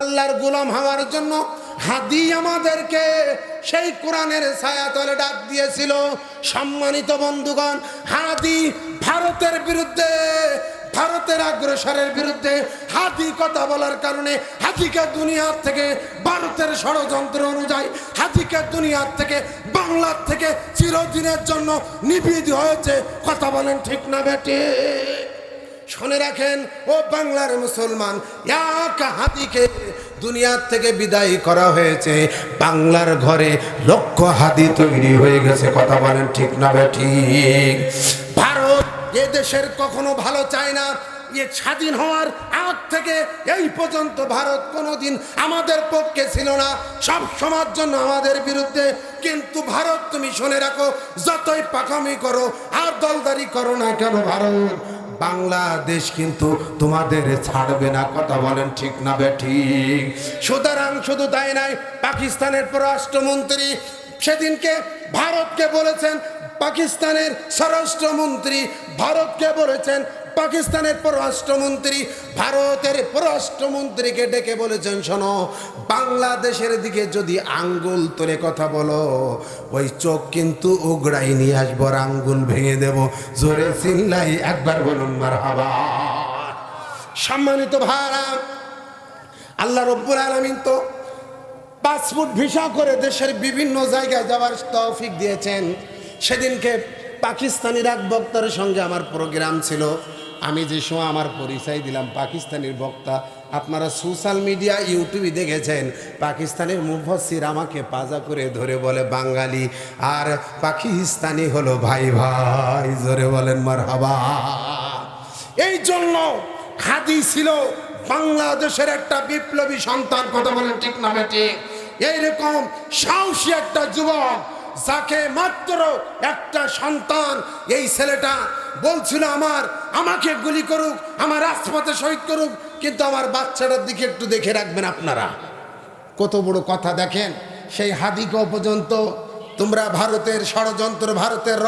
আল্লাহর গোলাম হওয়ার জন্য হাদি আমাদেরকে সেই কোরআনের ছায়াতলে ডাক দিয়েছিল। সম্মানিত বন্ধুগণ, হাদি ভারতের বিরুদ্ধে, ভারতের আগ্রাসনের বিরুদ্ধে হাদি কথা বলার কারণে হাদিকে দুনিয়ার থেকে, ভারতের ষড়যন্ত্র অনুযায়ী হাদিকে দুনিয়ার থেকে, বাংলার থেকে চিরদিনের জন্য নিষিদ্ধ হয়েছে। কথা বলেন ঠিক না বেটে? শুনে রাখেন ও বাংলার মুসলমান, এক হাদিকে দুনিয়ার থেকে বিদায় করা হয়েছে, বাংলার ঘরে লক্ষ হাদি তৈরি হয়ে গেছে। কথা বলেন ঠিক না ঠিক? ভারত এ দেশের কখনো ভালো চায় না। এ স্বাধীন হওয়ার আগ থেকে এই পর্যন্ত ভারত কোনোদিন আমাদের পক্ষে ছিল না, সব সময়ের জন্য আমাদের বিরুদ্ধে। কিন্তু ভারত, তুমি শুনে রাখো, যতই পাকামি করো আর দলদারি করো না কেন, ভারত বাংলাদেশ কিন্তু তোমাদের ছাড়বে না। কথা বলেন ঠিক না ঠিক? সুতরাং শুধু তাই নাই, পাকিস্তানের পররাষ্ট্রমন্ত্রী সেদিনকে ভারতকে বলেছেন, পাকিস্তানের স্বরাষ্ট্রমন্ত্রী ভারতকে বলেছেন, পাকিস্তানের পররাষ্ট্রমন্ত্রী ভারতের পররাষ্ট্রমন্ত্রীকে ডেকে বলেছেন, শোনো, বাংলাদেশের দিকে যদি আঙ্গুল তুলে কথা বলো, ওই চোখ কিন্তু উগড়াই নিয়ে আসবো, আঙ্গুল ভেঙে দেব। জোরে চিল্লাই একবার বলুন মারহাবা। সম্মানিত ভাইরা, আল্লাহ রব্বুল আলামিন তো পাসপোর্ট ভিসা করে দেশের বিভিন্ন জায়গায় যাওয়ার তৌফিক দিয়েছেন। সেদিনকে পাকিস্তানির এক বক্তার সঙ্গে আমার প্রোগ্রাম ছিল। আমি যে সময় আমার পরিচয় দিলাম পাকিস্তানির বক্তা, আপনারা সোশ্যাল মিডিয়া ইউটিউবে দেখেছেন, পাকিস্তানের মুফাসসির আমাকে পাজা করে ধরে বলে বাঙালি আর পাকিস্তানি হলো ভাই ভাই। জোরে বলেন মারহাবা। এই জন্য হাদি ছিল বাংলাদেশের একটা বিপ্লবী সন্তান। কথা বলেন ঠিক না ঠিক? এইরকম সাহসী একটা যুবক, যাকে মাত্র একটা সন্তান, এই ছেলেটা বলছিল আমাকে গুলি করুক, আমার রাজপথে শহীদ করুক, কিন্তু আমার বাচ্চাটার দিকে একটু দেখে রাখবেন আপনারা। কত বড় কথা দেখেন। সেই হাদিকে পর্যন্ত তোমরা ভারতের ষড়যন্ত্র, ভারতের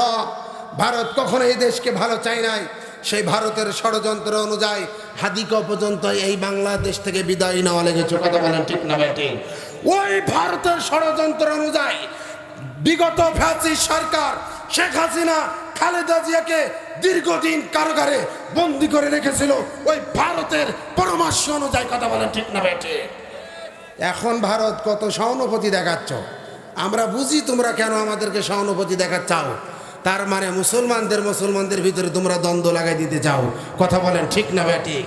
ভারত কখনো এই দেশকে ভালো চাই নাই। সেই ভারতের ষড়যন্ত্র অনুযায়ী হাদিকে পর্যন্ত এই বাংলাদেশ থেকে বিদায় নেওয়া লেগেছে। কথা বলেন ঠিক না ঠিক? ওই ভারতের ষড়যন্ত্র অনুযায়ী বিগত ফ্যাসিস্ট সরকার শেখ হাসিনা খালেদা জিয়াকে দীর্ঘদিন কারাগারে বন্দী করে রেখেছিল ওই ভারতের পরামর্শ অনুযায়ী। কথা বলেন ঠিক না বেটে? এখন ভারত কত সহানুভূতি দেখাচ্ছ, আমরা বুঝি তোমরা কেন আমাদেরকে সহানুভূতি দেখাচ্ছাও। তার মানে মুসলমানদের ভিতরে তোমরা দ্বন্দ্ব লাগাই দিতে চাও। কথা বলেন ঠিক না বেটি?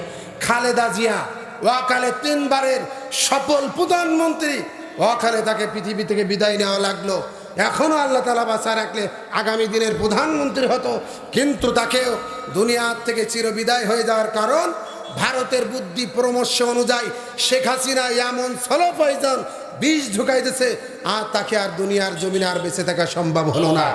খালেদা জিয়া ওয়াকালে 3 বারের সফল প্রধানমন্ত্রী, ওয়াকালে তাকে পৃথিবী থেকে বিদায় নেওয়া লাগলো। এখনও আল্লাহ তাআলা বাঁচা রাখলে আগামী দিনের প্রধানমন্ত্রী হতো, কিন্তু তাকেও দুনিয়ার থেকে চিরবিদায় হয়ে যাওয়ার কারণ ভারতের বুদ্ধি পরামর্শ অনুযায়ী শেখ হাসিনা এমন ষোলো পয়জন বিষ ঢুকাই দিয়েছে, আর তাকে আর দুনিয়ার জমিনে আর বেঁচে থাকা সম্ভব হলো না।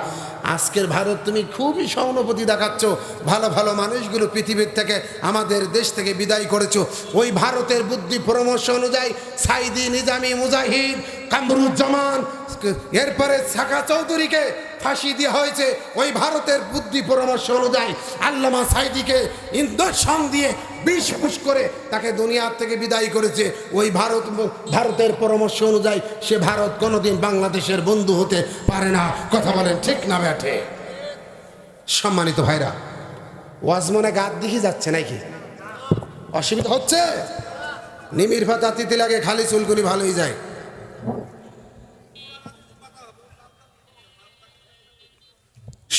আজকের ভারত তুমি খুবই সহানুভূতি দেখাচ্ছ, ভালো ভালো মানুষগুলো পৃথিবীর থেকে আমাদের দেশ থেকে বিদায় করেছো। ওই ভারতের বুদ্ধি পরামর্শ অনুযায়ী সাইদি, নিজামী, মুজাহিদ, কামরুজ্জামান, এরপরে সাকা চৌধুরীকে ফাঁসি দেওয়া হয়েছে। ওই ভারতের বুদ্ধি পরামর্শ অনুযায়ী আল্লামা সাইদিকে ইঞ্জেকশন দিয়ে বিষ ফুস করে তাকে দুনিয়ার থেকে বিদায় করেছে। ওই ভারতের পরামর্শ অনুযায়ী সে ভারত কোনোদিন বাংলাদেশের বন্ধু হতে পারে না। কথা বলেন ঠিক না বেঠে? সম্মানিত ভাইরা, ওয়াজ মনে গাত দেখি যাচ্ছে নাকি? অসুবিধা হচ্ছে? নিমির ভাতা তিতি লাগে, খালি চুলকুনি ভালোই যায়।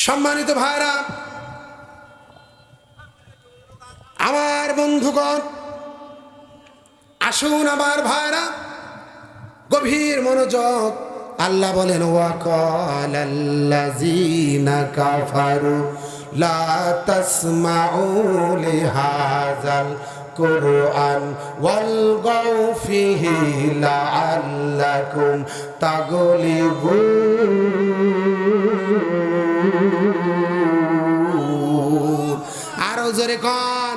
সম্মানিত ভাইরা, আমার বন্ধুগণ, আসুন আমার ভাইরা, গভীর মনোযোগ। আল্লাহ বলেন, ওয়াকালাল্লাযীনা কাফারু লা তাসমাউ লিহাযাল কুরআন ওয়ালগাউ ফীহি লাআল্লাকুম তাগলিবুন। আরো জোরে কোন?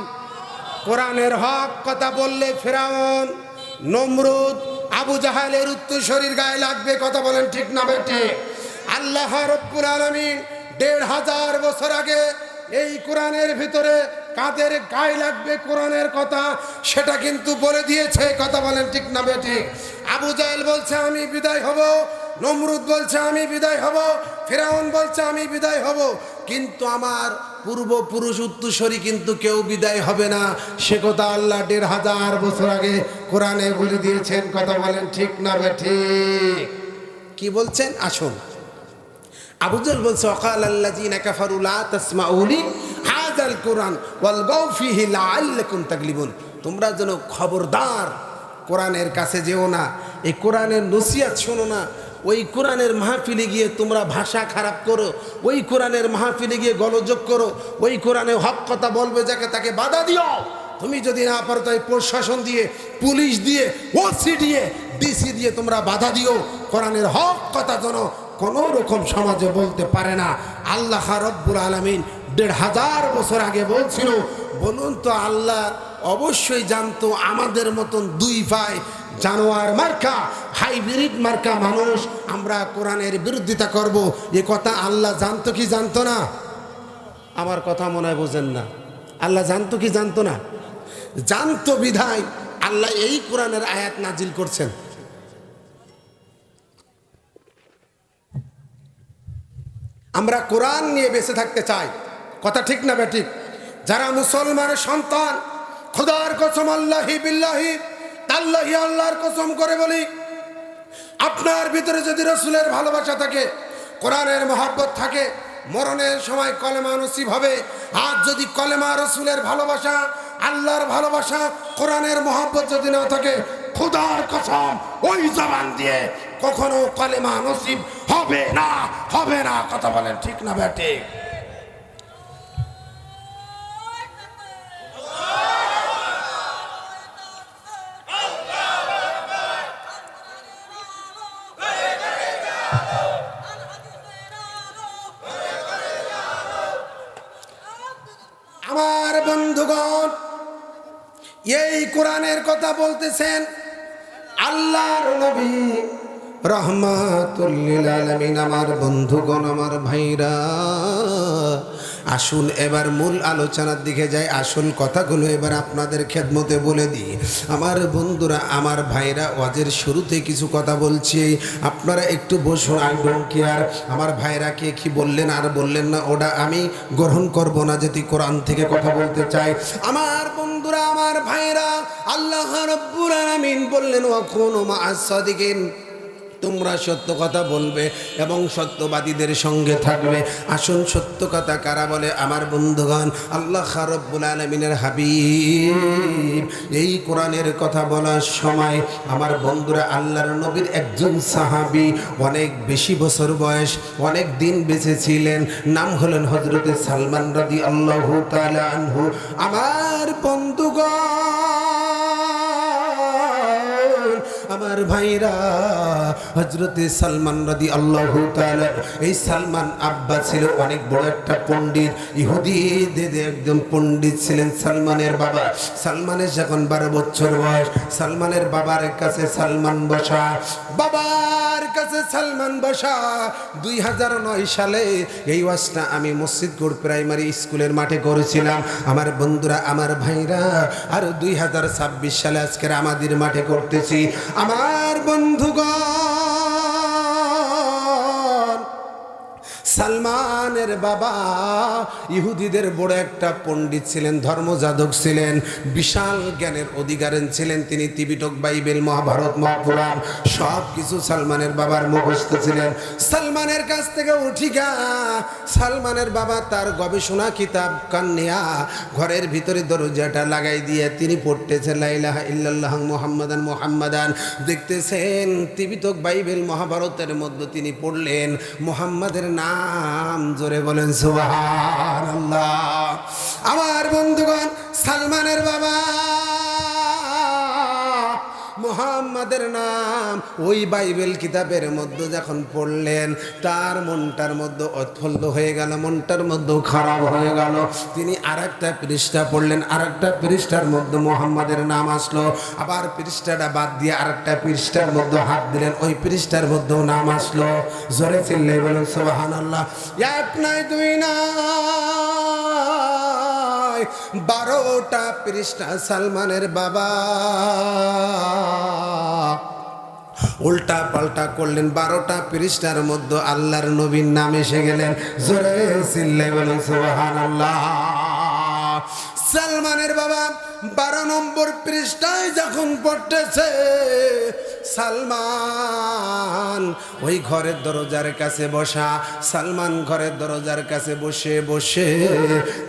কোরআনের হক কথা বললে ফিরআউন, নমরুদ, আবু জাহালের উত্তরসূরির গায়ে লাগবে। কথা বলেন ঠিক না বেটে? আল্লাহ রাব্বুল আলামিন 1500 বছর আগে এই কোরআনের ভিতরে কাদের গায়ে লাগবে কোরআনের কথা সেটা কিন্তু বলে দিয়েছে। কথা বলেন ঠিক না বেঠিক? আবু জাহেল বলছে আমি বিদায় হব, নমরুদ বলছে আমি বিদায় হব, ফিরাউন বলছে আমি বিদায় হব, কিন্তু আমার পূর্বপুরুষ উত্তরসূরি কিন্তু কেউ বিদায় হবে না। সে কথা আল্লাহ ১৫০০ বছর আগে কোরআনে বলে দিয়েছেন। কথা বলেন ঠিক না বেঠিক? কি বলছেন আসুন। আবু জাহেল বলছে ওয়াকাল আল্লাযীনা কাফারু লা তাসমাউ লি হাযাল কুরআন ওয়ালগাউ ফীহি লাআল্লাকুম তাগলিবুন। তোমরা যেন খবরদার কোরআনের কাছে যেও না, এই কোরআনের নসিহত শোনো না। ওই কোরআনের মাহফিলে গিয়ে তোমরা ভাষা খারাপ করো, ওই কোরআনের মাহফিলে গিয়ে গোলযোগ করো, ওই কোরআনে হক কথা বলবে যাকে তাকে বাধা দিও। তুমি যদি না পারো তাই প্রশাসন দিয়ে, পুলিশ দিয়ে, ওসি দিয়ে, ডিসি দিয়ে তোমরা বাধা দিও। কোরআনের হক কথা যেন কোনো রকম সমাজে বলতে পারে না। আল্লাহ রব্বুল আলামিন ১৫০০ বছর আগে বলছিল। বলুন তো আল্লাহ অবশ্যই জানতো আমাদের মতন দুই ভাই জানোয়ার মার্কা, হাইব্রিড মার্কা মানুষ আমরা কোরআনের বিরোধিতা করব, এ কথা আল্লাহ জানতো কি জানতো না? আমার কথা মনে হয় বোঝেন না। আল্লাহ জানতো কি জানতো না? জানতো বিধায় আল্লাহ এই কোরআনের আয়াত নাজিল করছেন। আমরা কোরআন নিয়ে বেঁচে থাকতে চাই। কথা ঠিক না বেঠিক? যারা মুসলমানের সন্তান, খোদার কসম আল্লাহি বিল্লাহি তাল্লাহি আল্লাহর কসম করে বলি, আপনার ভিতরে যদি রাসূলের ভালোবাসা থাকে, কোরআনের মহব্বত থাকে, মরণের সময় কলেমা নসিব হবে। আর যদি কলেমা রাসূলের ভালোবাসা, আল্লাহর ভালোবাসা, কোরআনের মহব্বত যদি না থাকে, খোদার কসম ওই জবান দিয়ে কখনো কলেমা নসিব হবে না, হবে না। কথা বলেন ঠিক না বেঠিক? আমার বন্ধুগণ, এই কোরআনের কথা বলতেছেন আল্লাহর নবী রহমাতুল লিল আলামিন। আমার বন্ধুগণ, আমার ভাইরা, আসুন এবার মূল আলোচনার দিকে যাই। আসল কথাগুলো এবার আপনাদের খেদমতে বলে দিই। আমার বন্ধুরা, আমার ভাইরা, ওয়াজের শুরুতে কিছু কথা বলছি, আপনারা একটু বসুন। আই ডোন্ট কেয়ার আমার ভাইরা কে কি বললেন আর বললেন না, ওটা আমি গ্রহণ করব না, যদি কোরআন থেকে কথা বলতে চাই। আমার বন্ধুরা, আমার ভাইরা, আল্লাহ রাব্বুল আলামিন বললেন ওয়াকুনু মা'আস সাদিকিন, তোমরা সত্য কথা বলবে এবং সত্যবাদীদের সঙ্গে থাকবে। আসুন সত্য কথা কারা বলে? আমার বন্ধুগণ, আল্লাহ রাব্বুল আলামিনের হাবিব এই কোরআনের কথা বলার সময় আমার বন্ধুরা, আল্লাহর নবীর একজন সাহাবী, অনেক বেশি বছর বয়স, অনেক দিন বেঁচে ছিলেন, নাম হলেন হযরতে সালমান রাদিয়াল্লাহু তাআলা আনহু। আমার বন্ধুগণ, আমার ভাইরা, হযরতে সালমান রাদিয়াল্লাহু তাআলা, এই সালমান আব্বা ছিল অনেক বড় একটা পণ্ডিত, ইহুদিদের একদম পণ্ডিত ছিলেন সালমানের বাবা। সালমানের যখন 12 বছর বয়স, সালমানের বাবার কাছে সালমান বসা, বাবার কাছে সালমান বসা। 2009 সালে এই ওয়াজটা আমি মসজিদগড় প্রাইমারি স্কুলের মাঠে করেছিলাম। আমার বন্ধুরা, আমার ভাইরা, আর 2026 সালে আজকের আমাদের মাঠে করতেছি। আমার বন্ধুগণ, সালমানের বাবা ইহুদিদের বড় একটা পণ্ডিত ছিলেন, ধর্মযাজক ছিলেন, বিশাল জ্ঞানের অধিকারী ছিলেন। তিনি ত্রিপিটক, বাইবেল, মহাভারত, মহাপুরাণ সব কিছু সালমানের বাবার মুখস্থ ছিলেন। সালমানের কাছ থেকে উঠিগা সালমানের বাবা তার গবেষণা কিতাব কান্নিয়া ঘরের ভিতরে দরজাটা লাগাই দিয়ে তিনি পড়তেছেন লা ইলাহা ইল্লাল্লাহ মুহাম্মাদান মুহাম্মাদান। দেখতেছেন ত্রিপিটক, বাইবেল, মহাভারতের মধ্যে তিনি পড়লেন মুহাম্মাদের নাম। জোরে বলেন সুবহানাল্লাহ। আমার বন্ধুগণ, সালমানের বাবা মুহাম্মাদের নাম ওই বাইবেল কিতাবের মধ্যে যখন পড়লেন, তার মনটার মধ্যে উৎফুল্ল হয়ে গেল, মনটার মধ্যে খারাপ হয়ে গেল। তিনি আরেকটা পৃষ্ঠা পড়লেন, আরেকটা পৃষ্ঠার মধ্যে মুহাম্মাদের নাম আসলো। আবার পৃষ্ঠাটা বাদ দিয়ে আরেকটা পৃষ্ঠার মধ্যে হাত দিলেন, ওই পৃষ্ঠার মধ্যেও নাম আসলো। জোরে চিল্লাই বলেন সুবহানাল্লাহ। এক নাই, দুই নাই, 12টা পৃষ্ঠা সালমানের বাবা উল্টা পাল্টা করলেন। 12টা পৃষ্ঠার মধ্যে আল্লাহর নবীর নাম এসে গেলেন। জোরে চিল্লাই বলেন সুবহানাল্লাহ। সালমানের বাবা 12 নম্বর পৃষ্ঠায় যখন পড়তেছে, সালমান ওই ঘরের দরজার কাছে বসা, সালমান ঘরের দরজার কাছে বসে বসে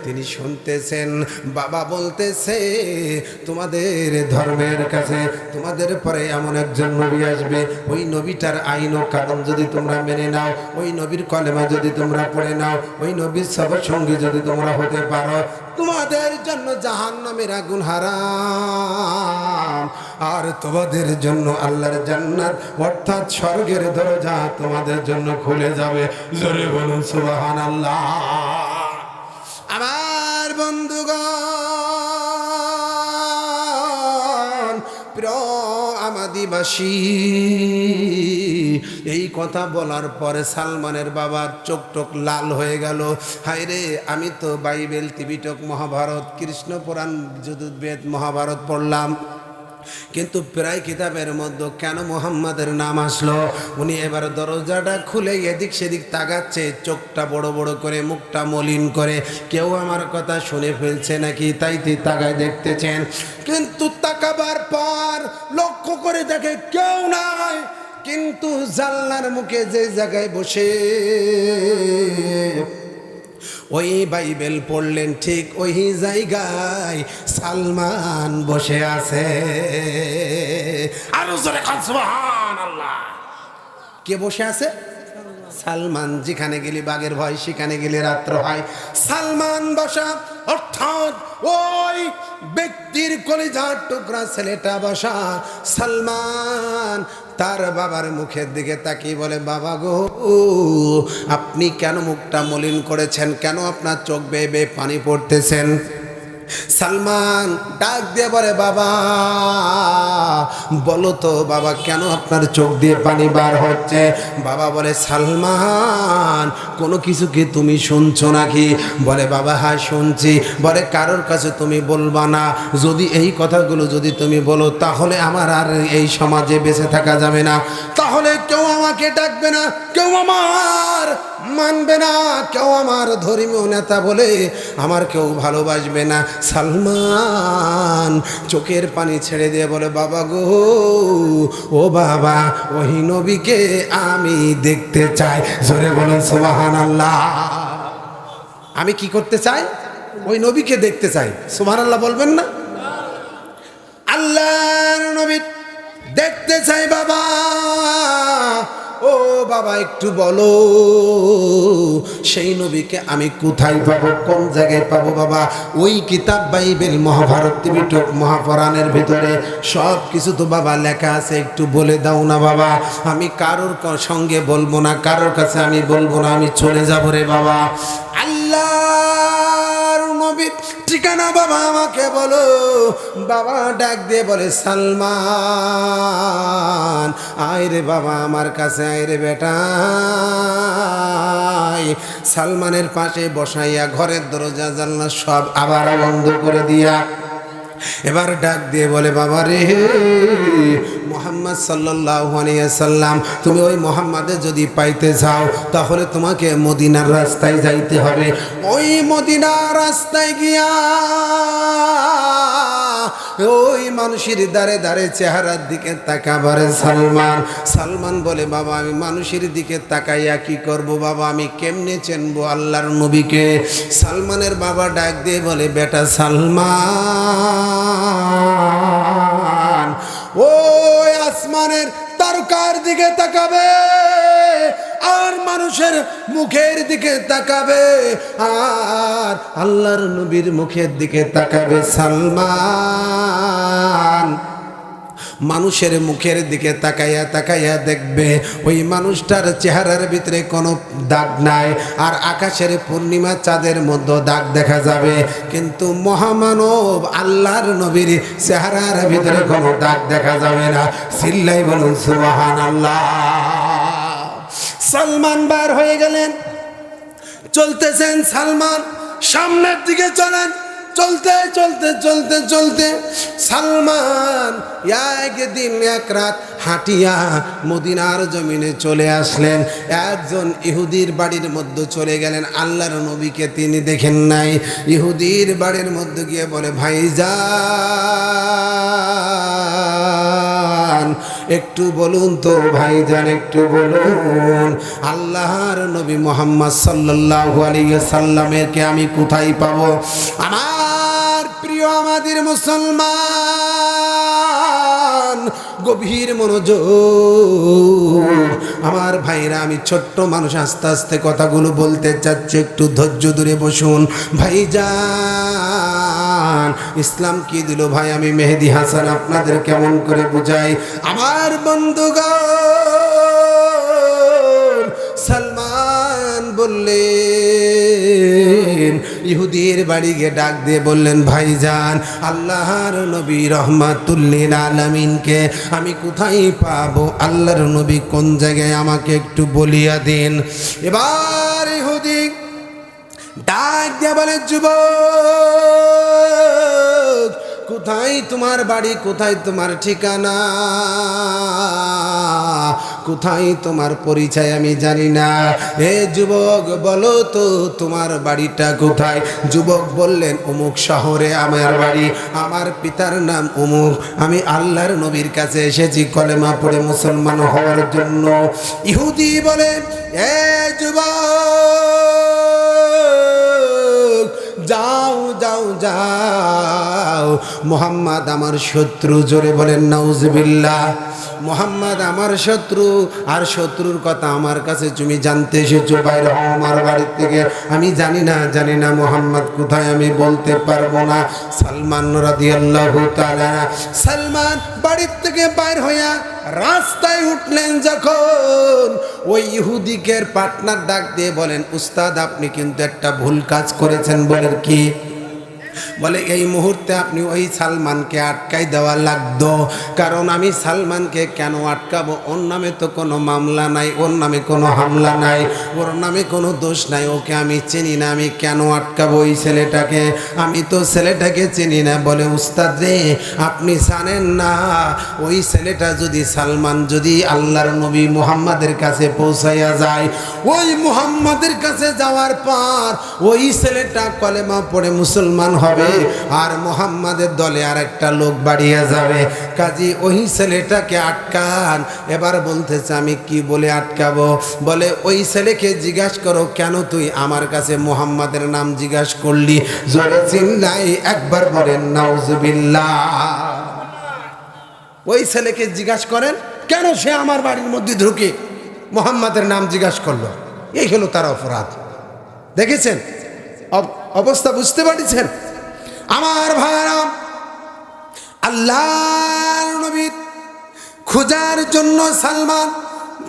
তিনি শুনতেছেন বাবা বলতেছে, তোমাদের ধর্মের কাছে তোমাদের পরে এমন একজন নবী আসবে, ওই নবীটার আইন ও কানুন যদি তোমরা মেনে নাও, ওই নবীর কলেমা যদি তোমরা পড়ে নাও, ওই নবীর সবার সঙ্গী যদি তোমরা হতে পারো, তোমাদের জন্য জাহান্নামের আগুন হারাম, আর তোমাদের জন্য আল্লাহর জান্নাত অর্থাৎ স্বর্গের দরজা তোমাদের জন্য খুলে যাবে। জোরে বলুন সুবহানাল্লাহ। আমার বন্ধুগণ, প্রিয় আমাদিবাসী, এই কথা বলার পরে সালমানের বাবার চোখ টোক লাল হয়ে গেল। হায় রে, আমি তো বাইবেল, ত্রিপিটক, মহাভারত, কৃষ্ণ পুরাণ, যজুর্বেদ, মহাভারত পড়লাম, কিন্তু প্রায় কিতাবের মধ্যে কেন মুহাম্মাদের নাম আসলো? উনি এবার দরজাটা খুলে এদিক সেদিক তাকাচ্ছে, চোখটা বড় বড় করে, মুখটা মলিন করে, কেউ আমার কথা শুনে ফেলছে নাকি তাই তাকায় দেখতেছেন। কিন্তু তাকাবার পর লক্ষ্য করে দেখে কেউ নাই, কিন্তু জানলার মুখে যে জায়গায় বসে ওই বাইবেল পড়লেন, ঠিক ওই জায়গায় সালমান বসে আছে। আরো জোরে কান সুবহানাল্লাহ। কে বসে আছে? সালমান। যেখানে গেলে বাঘের ভয়, সেখানে গেলে রাত্র হয়। সালমান বসা, অর্থাৎ ওই ব্যক্তির কলিজার টুকরা ছেলেটা বসা। সালমান তার বাবার মুখের দিকে তাকিয়ে বলে, বাবা গো, আপনি কেন মুখটা মলিন করেছেন? কেন আপনার চোখ বেয়ে বেয়ে পানি পড়তেছেন? সালমান ডাক দিয়ে বলে, বাবা বলো তো বাবা, কেন আপনার চোখ দিয়ে পানি বার হচ্ছে? বাবা বলে, সালমান কোনো কিছু কি তুমি শুনছো নাকি? বলে, বাবা হ্যাঁ শুনছি। বলে, কারোর কাছে তুমি বলবা না, যদি এই কথাগুলো যদি তুমি বলো তাহলে আমার আর এই সমাজে বেঁচে থাকা যাবে না, তাহলে কেউ আমাকে ডাকবে না, কেউ আমার মানবে না, কেউ আমার ধর্মীয় নেতা বলে আমার কেউ ভালোবাসবে না। সালমান চোখের পানি ছেড়ে দিয়ে বলে, বাবা গো, ও বাবা, ওই নবীকে আমি দেখতে চাই। জোরে বলেন সুবহানাল্লাহ। আমি কি করতে চাই? ওই নবীকে দেখতে চাই। সুবহানাল্লাহ বলবেন না? আল্লাহর নবী দেখতে চাই বাবা। ও বাবা, একটু বলো সেই নবীকে আমি কোথায় পাবো, কোন জায়গায় পাবো? বাবা ওই কিতাব বাইবেল, মহাভারত, ত্রিপিটক, মহাপুরাণের ভিতরে সব কিছু তো বাবা লেখা আছে, একটু বলে দাও না বাবা। আমি কারোর সঙ্গে বলবো না, কারোর কাছে আমি বলবো না, আমি চলে যাবো রে বাবা। আল্লাহর নবীর ঠিকানা বাবা আমাকে বলো। বাবা ডাক দিয়ে বলে, সালমান আয় রে বাবা আমার কাছে, আয় রে বেটা। সালমানের পাশে বসাইয়া ঘরের দরজা জানলা সব আবার বন্ধ করে দিয়া এবার ডাক দিয়ে বলে, বাবা রে, মুহাম্মদ সাল্লাল্লাহু আলাইহি ওয়াসাল্লাম, তুমি ওই মুহাম্মাদের যদি পাইতে চাও তাহলে তোমাকে মদিনার রাস্তায় যাইতে হবে। ওই মদিনার রাস্তায় গিয়া ওই মানুষের দাঁড়ে দাঁড়ে চেহারার দিকে তাকাবারে সালমান। সালমান বলে, বাবা আমি মানুষের দিকে তাকাইয়া কি করব বাবা, আমি কেমনে চেনবো আল্লাহর নবীকে? সালমানের বাবা ডাক দিয়ে বলে, বেটা সালমান, ওই আসমানের তারকার দিকে তাকাবে আর মানুষের মুখের দিকে তাকাবে আর আল্লাহর নবীর মুখের দিকে তাকাবে। সালমান মানুষের মুখের দিকে তাকাইয়া তাকাইয়া দেখবে ওই মানুষটার চেহারার ভিতরে কোনো দাগ নাই, আর আকাশের পূর্ণিমা চাঁদের মধ্যে দাগ দেখা যাবে, কিন্তু মহামানব আল্লাহর নবীর চেহারার ভিতরে কোনো দাগ দেখা যাবে না। চিল্লাই বলুন সুবহানাল্লাহ। সালমান বার হয়ে গেলেন, চলতেছেন সালমান, সামনের দিকে চলেন, চলতে চলতে চলতে চলতে সালমান একদিন এক রাত হাঁটিয়া মদিনার জমিনে চলে আসলেন। একজন ইহুদির বাড়ির মধ্যে চলে গেলেন। আল্লাহর নবীকে তিনি দেখেন নাই। ইহুদির বাড়ির মধ্যে গিয়ে বলে, ভাইজান একটু বলুন তো, ভাইজান একটু বলুন, আল্লাহর নবী মুহাম্মদ সাল্লাল্লাহু আলাইহি সাল্লামকে আমি কোথায় পাবো? আমার প্রিয় আমাদের মুসলমান, গভীর মনোযোগ আমার ভাইরা, আমি ছোট্ট মানুষ, আস্তে আস্তে কথাগুলো বলতে চাচ্ছি, একটু ধৈর্য ধরে বসুন। ভাইজান ইসলাম কি দিল ভাই? আমি মেহেদী হাসান আপনাদের কেমন করে বুঝাই? আমার বন্ধুগণ, সালমান বললেন, ইহুদির বাড়ি গিয়ে ডাক দিয়ে বললেন, ভাইজান আল্লাহর নবী রহমাতুল্লিল আলামিনকে আমি কোথায় পাবো? আল্লাহর নবী কোন জায়গায় আমাকে একটু বলিয়া দিন। এবার ইহুদি ডাক দিয়ে বলে, যুবক কোথায় তোমার বাড়ি, কোথায় তোমার ঠিকানা, কোথায় তোমার পরিচয় আমি জানি না। হে যুবক বলো তো তোমার বাড়িটা কোথায়? যুবক বললেন, অমুক শহরে আমার বাড়ি, আমার পিতার নাম অমুক, আমি আল্লাহর নবীর কাছে এসেছি কলেমা পড়ে মুসলমান হওয়ার জন্য। ইহুদি বলে, এ যুবক যাও যাও যাও, মুহাম্মদ আমার শত্রু। জোরে বলেন নাউজুবিল্লাহ। মুহাম্মদ আমার শত্রু, আর শত্রুর কথা আমার কাছে তুমি জানতে এসেছো, বাইরে হও আমার বাড়ি থেকে। আমি জানি না মুহাম্মদ কোথায়, আমি বলতে পারবো না। সালমান রাদিয়াল্লাহু তাআলা, সালমান বাড়ির থেকে বাইর হইয়া রাস্তায় উঠলেন যখন, ওই ইহুদিকের পার্টনার ডাক দিয়ে বলেন, উস্তাদ আপনি কিন্তু একটা ভুল কাজ করেছেন। বলেন কি? বলে, এই মুহূর্তে আপনি ওই সালমানকে আটকাই দেওয়া লাগতো। কারণ আমি সালমানকে কেন আটকাবো? ওর নামে তো কোনো মামলা নাই, ওর নামে কোনো হামলা নাই, ওর নামে কোনো দোষ নাই, ওকে আমি চিনি না, আমি কেন আটকাবো ওই ছেলেটাকে? আমি তো ছেলেটাকে চিনি না। বলে, উস্তাদ রে আপনি জানেন না, ওই ছেলেটা যদি, সালমান যদি আল্লাহর নবী মুহাম্মাদের কাছে পৌঁছাইয়া যায়, ওই মুহাম্মাদের কাছে যাওয়ার পর ওই ছেলেটা কলেমা পড়ে মুসলমান হবে, আর মুহাম্মাদের দলে আর একটা লোক বাড়িয়ে যাবে। কাজী ওই ছেলেটাকে আটকান। এবার বলতেছে, আমি কি বলে আটকাবো? বলে, ওই ছেলেকে জিজ্ঞাসা করো, কেন তুই আমার কাছে মুহাম্মাদের নাম জিজ্ঞাসা করলি? জোরে চিল্লাই একবার বলেন নাউজুবিল্লাহ। ওই ছেলেকে জিজ্ঞাসা করেন, কেন সে আমার বাড়ির মধ্যে ঢুকে মুহাম্মাদের নাম জিজ্ঞাসা করলো? এই হলো তার অপরাধ। দেখেছেন অবস্থা? বুঝতে পারছেন আমার ভাইরা? আল্লাহর নবীর খোঁজার জন্য সালমান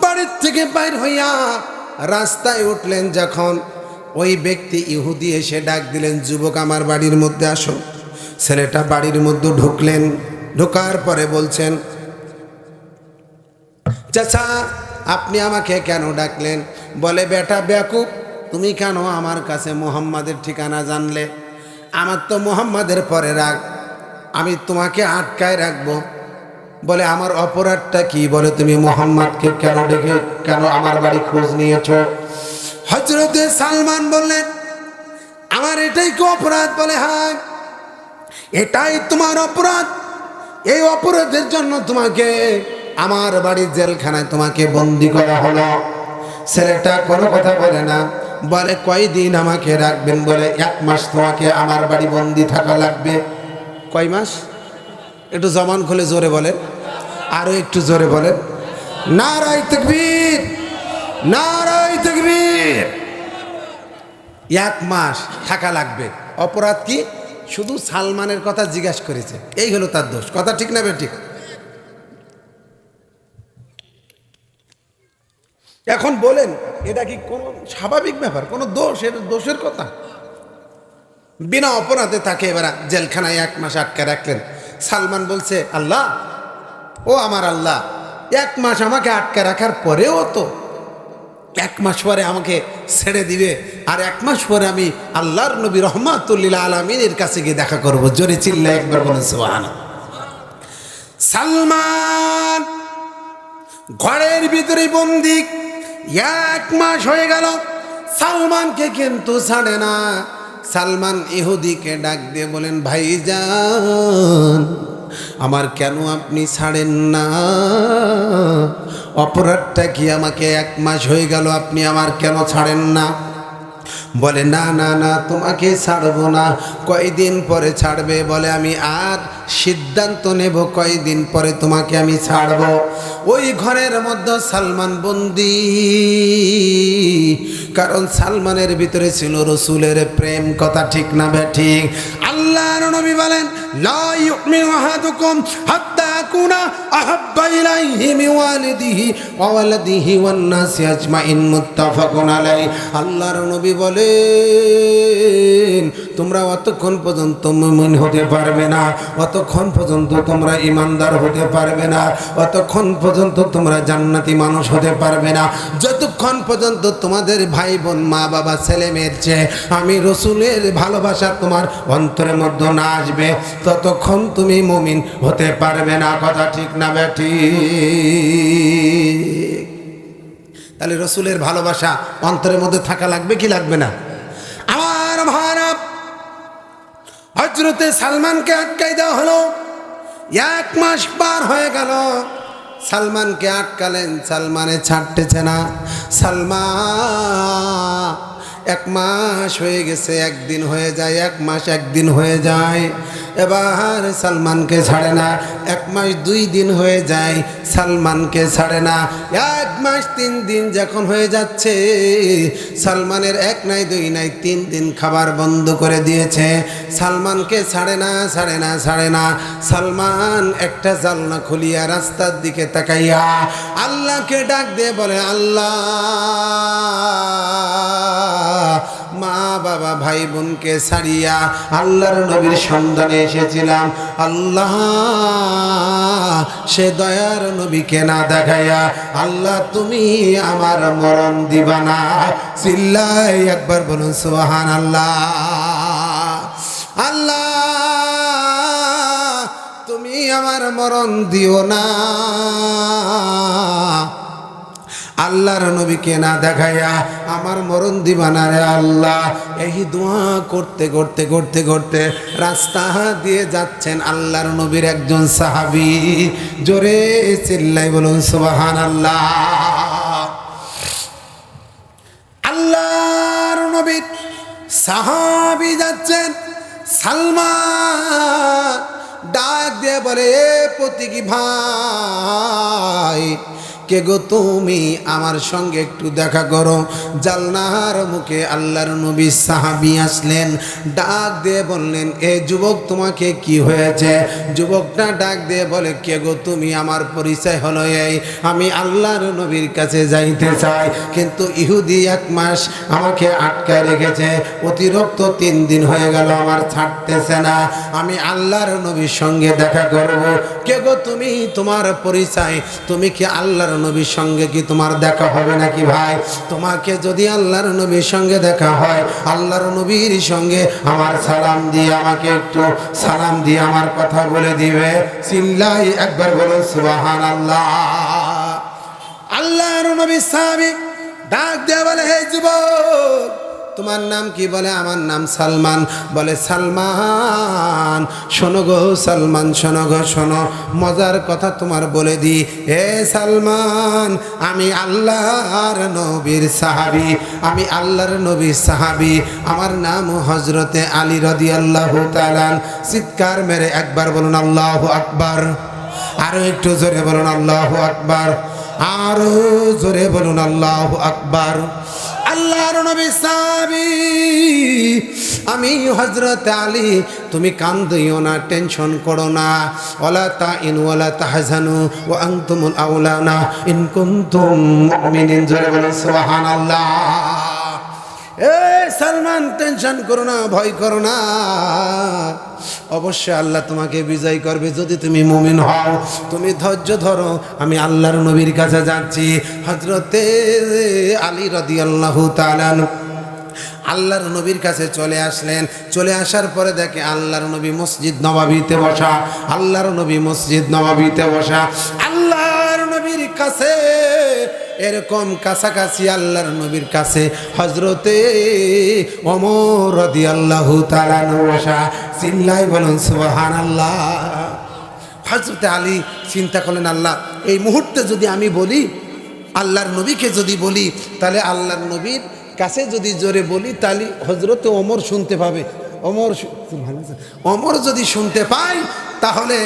বাড়ির থেকে বাইর হইয়া রাস্তায় উঠলেন যখন, ওই ব্যক্তি ইহুদি এসে ডাক দিলেন, যুবক আমার বাড়ির মধ্যে আসো। ছেলেটা বাড়ির মধ্যে ঢুকলেন। ঢোকার পরে বলছেন, চাচা আপনি আমাকে কেন ডাকলেন? বলে, বেটা বেয়াকুব, তুমি কেন আমার কাছে মুহাম্মাদের ঠিকানা জানলে? আমার তো মুহাম্মাদের পরে রাখ, আমি তোমাকে আটকায় রাখবো। বলে, আমার অপরাধটা কি? বলে, তুমি মুহাম্মাদকে কেন ডেকে, কেন আমার বাড়ি খোঁজ নিয়েছ? হযরতে সালমান বললেন, আমার এটাই কি অপরাধ? বলে, হ্যাঁ এটাই তোমার অপরাধ। এই অপরাধের জন্য তোমাকে আমার বাড়ির জেলখানায় তোমাকে বন্দি করা হলো। ছেলেটা কোনো কথা বলে না। বলে, কয়দিন আমাকে রাখবেন? বলে, 1 মাস তোমাকে আমার বাড়ি বন্দি থাকা লাগবে। কয় মাস? একটু জবান খুলে জোরে বলেন, আরো একটু জোরে বলেন, নারায়ে তাকবীর, নারায়ে তাকবীর। 1 মাস থাকা লাগবে। অপরাধ কি? শুধু সালমানের কথা জিজ্ঞাসা করেছে, এই হলো তার দোষ। কথা ঠিক না বেঠিক? এখন বলেন, এটা কি কোনো স্বাভাবিক ব্যাপার? কোনো দোষ? এটা দোষের কথা? বিনা অপরাধে তাকে এবার জেলখানায় 1 মাস আটকে রাখলেন। সালমান বলছে, আল্লাহ, ও আমার আল্লাহ, 1 মাস আমাকে আটকে রাখার পরেও তো এক মাস পরে আমাকে ছেড়ে দিবে, আর এক মাস পরে আমি আল্লাহর নবী রহমাতুল্লিল আলামিনের কাছে গিয়ে দেখা করব। জোরে চিল্লায় একবার বলেন সুবহানাল্লাহ। সালমান ঘরের ভিতরে বন্দী, এক মাস হয়ে গেল, সালমানকে কিন্তু ছাড়ে না। সালমান ইহুদিকে ডাক দিয়ে বলেন, ভাইজান আমার কেন আপনি ছাড়েন না? অপরাধটা কি? আমাকে এক মাস হয়ে গেল, আপনি আমার কেন ছাড়েন না? বলে, না না না, তোমাকে ছাড়বো না। কয়দিন পরে ছাড়বে? বলে, আমি আর সিদ্ধান্ত নেব কয়দিন পরে তোমাকে আমি ছাড়বো। ওই ঘরের মধ্যে সালমান বন্দি, কারণ সালমানের ভিতরে ছিল রসুলের প্রেম। কথা ঠিক না বেঠিক? আল্লাহর নবী বলেন, লা ইউমিনু আহাদুকুম হাত্তা আকুনা আহাব্বা ইলাইহি মিন ওয়ালিদিহি ওয়া ওয়ালাদিহি ওয়ান নাসি আজমাইন, মুত্তাফাকুন আলাইহি। আল্লাহর নবী বলেন, তোমরা অতক্ষণ পর্যন্ত মুমিন হতে পারবে না, অতক্ষণ পর্যন্ত তোমরা ইমানদার হতে পারবে না, অতক্ষণ পর্যন্ত তোমরা জান্নাতি মানুষ হতে পারবে না, যতক্ষণ পর্যন্ত তোমাদের ভাই বোন মা বাবা ছেলে মেয়ের চেয়ে আমি রসুলের ভালোবাসা তোমার অন্তরের মধ্যে না আসবে, ততক্ষণ তুমি মুমিন হতে পারবে না। কথা ঠিক না বেঠিক? তাহলে রসুলের ভালোবাসা অন্তরের মধ্যে থাকা লাগবে কি লাগবে না? আমার ভাইরা, হযরতে সালমানকে আটকাই দেওয়া হলো। এক মাস পার হয়ে গেল, সালমানকে আটকালেন, সালমানে ছাড়তেছে না। সালমান এক মাস হয়ে গেছে, একদিন হয়ে যায়, এক মাস একদিন হয়ে যায়, এবার সালমানকে ছাড়ে না। এক মাস 2 দিন হয়ে যায়, সালমানকে ছাড়ে না। এক মাস 3 দিন যখন হয়ে যাচ্ছে, সালমানের 1 নাই 2 নাই 3 দিন খাবার বন্ধ করে দিয়েছে। সালমানকে ছাড়ে না, ছাড়ে না, ছাড়ে না। সালমান একটা জানলা খুলিয়া রাস্তার দিকে তাকাইয়া আল্লাহকে ডাক দিয়ে বলে, আল্লাহ, মা বাবা ভাই বোনকে ছাড়িয়া আল্লাহর নবীর সন্ধানে এসেছিলাম। আল্লাহ, সে দয়ার নবীকে না দেখাইয়া আল্লাহ তুমি আমার মরণ দিবা না। চিল্লাই একবার বলুন সুবহানাল্লাহ। আল্লাহ, তুমি আমার মরণ দিও না। আল্লাহর নবীকে না দেখাইয়া আমার মরণ দিবা না রে আল্লাহ। এই দোয়া করতে করতে করতে করতে রাস্তা দিয়ে যাচ্ছেন আল্লাহর নবীর একজন সাহাবী। জোরে চিল্লাই বলুন সুবহানাল্লাহ। আল্লাহর নবীর সাহাবী যাচ্ছেন, সালমান ডাক দিয়ে বলে, এ প্রতীকী ভাই, কে গো তুমি? আমার সঙ্গে একটু দেখা করো। জালনার মুখে আল্লাহর নবী সাহাবী আসলেন, ডাক দিয়ে বললেন, এ যুবক, তোমাকে কি হয়েছে? যুবকটা ডাক দিয়ে বলে, কে গো তুমি? আমার পরিচয় হলো এই, আমি আল্লাহর নবীর কাছে যাইতে চাই, কিন্তু ইহুদি 1 মাস আমাকে আটকায় রেখেছে, অতিরিক্ত 3 দিন হয়ে গেল, আমার ছাড়তেছে না, আমি আল্লাহর নবীর সঙ্গে দেখা করব। কে গো তুমি? তোমার পরিচয়, তুমি কি আল্লাহর নবীর সঙ্গে কি তোমার দেখা হবে নাকি ভাই? তোমাকে যদি আল্লাহর নবীর সঙ্গে দেখা হয়, আল্লাহর নবীর সঙ্গে আমার সালাম দিয়ে আমাকে একটু সালাম দিয়ে আমার কথা বলে দিবে। চিল্লাই একবার বলুন সুবহানাল্লাহ। আল্লাহর নবী সাহাবী ডাক দিয়ে বলে, হে যুবক, তোমার নাম কি? বলে, আমার নাম সালমান। বলে, সালমান শোনো গো, সালমান শোনো গো, শোনো, মজার কথা তোমার বলে দি। হে সালমান, আমি আল্লাহর নবীর সাহাবী, আমি আল্লাহর নবীর সাহাবী, আমার নাম হযরতে আলী রাদিয়াল্লাহু তাআলা। চিৎকার মেরে একবার বলুন আল্লাহু আকবার। আরো একটু জোরে বলুন আল্লাহু আকবার। আরো জোরে বলুন আল্লাহু আকবার। আল্লাহর নবী সাহাবী, আমি হযরত আলী, তুমি কান্দিও না, টেনশন করো না। ওয়ালা তাইনু ওয়ালা তাহজানু ওয়া আনতুমুল আওলানা ইন কুনতুম মুমিনিন। জোরে বলুন সুবহানাল্লাহ। এ সালমান, টেনশন করো না, ভয় করো না, অবশ্যই আল্লাহ তোমাকে বিজয় করবে যদি তুমি মুমিন হও। তুমি ধৈর্য ধরো, আমি আল্লাহর নবীর কাছে যাচ্ছি। হযরতে আলী রাদিয়াল্লাহু তাআলা আল্লাহর নবীর কাছে চলে আসলেন। চলে আসার পরে দেখে আল্লাহর নবী মসজিদ নববীতে বসা, আল্লাহর নবী মসজিদ নববীতে বসা। আল্লাহর নবীর কাছে এরকম কাছাকাছি আল্লাহর নবীর কাছে হযরতে ওমর রাদিয়াল্লাহু তাআলা বসা। চিল্লাই বলুন সুবহানাল্লাহ। হযরতে আলী চিন্তা করলেন, আল্লাহ এই মুহূর্তে যদি আমি বলি, আল্লাহর নবীকে যদি বলি, তাহলে আল্লাহর নবীর কাছে যদি জোরে বলি তাহলে হযরত ওমর শুনতে পাবে। ওমর যদি শুনতে পায় তাহলে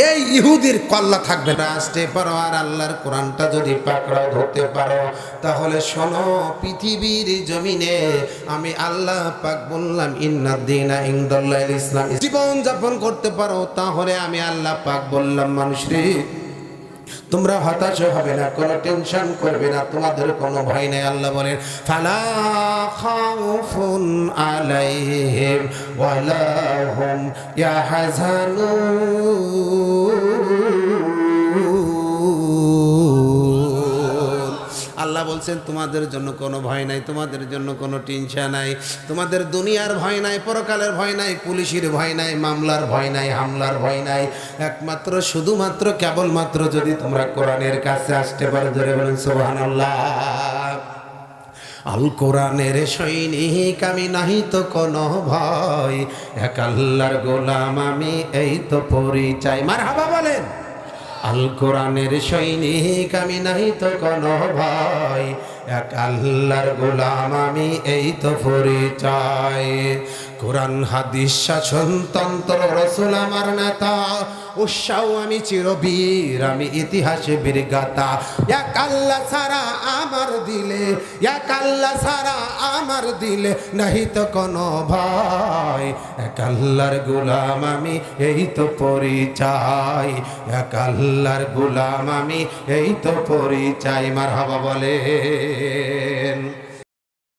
এই ইহুদির কল্লা থাকবে না। আসতে পারো আর আল্লাহর কোরআনটা যদি পাকড়াও ধরতে পারো তাহলে শোনো, পৃথিবীর জমিনে আমি আল্লাহ পাক বললাম ইন্নাদ দীনা ইনদাল্লাহিল ইসলাম, জীবন যাপন করতে পারো তাহলে আমি আল্লাহ পাক বললাম মানুষরে তোমরা হতাশ হবে না, কোনো টেনশন করবে না, তোমাদের কোনো ভয় নেই। আল্লাহ বলেন ফালা খাউফুন আলাইহিম ওয়ালা হুম ইয়াহজানুন। আল্লাহ বলছেন তোমাদের জন্য কোনো ভয় নাই, তোমাদের জন্য কোনো টেনশন নাই, তোমাদের দুনিয়ার ভয় নাই, পরকালের ভয় নাই, পুলিশের ভয় নাই, মামলার ভয় নাই, হামলার ভয় নাই। একমাত্র শুধুমাত্র কেবলমাত্র যদি তোমরা কোরআনের কাছে আসতে পারো, ধরে বলেন সুবহানাল্লাহ। আল কোরআনের সৈনিক আমি, নাহি তো কোনো ভয়, এক আল্লাহর গোলাম আমি, এই তো পরিচয়। মারহাবা বলেন। আল কোরআনের সৈনিক আমি, নাহি তো কোনো ভয়, এক আল্লাহর গোলাম আমি, এই তো পরিচয়। কোরআন হাদিস শাসনতন্ত্র রাসূল আমার নেতা, উৎসাহ আমি চিরবীর, আমি ইতিহাসে বীরগাথা। এক আল্লাহ ছাড়া আমার দিলে, এক আল্লাহ ছাড়া আমার দিলে নাহি তো কোনো ভয়, এক আল্লাহর গোলাম আমি, এই তো পরিচয়, এক আল্লাহর গোলাম আমি, এই তো পরিচয়। মারহাবা বলে।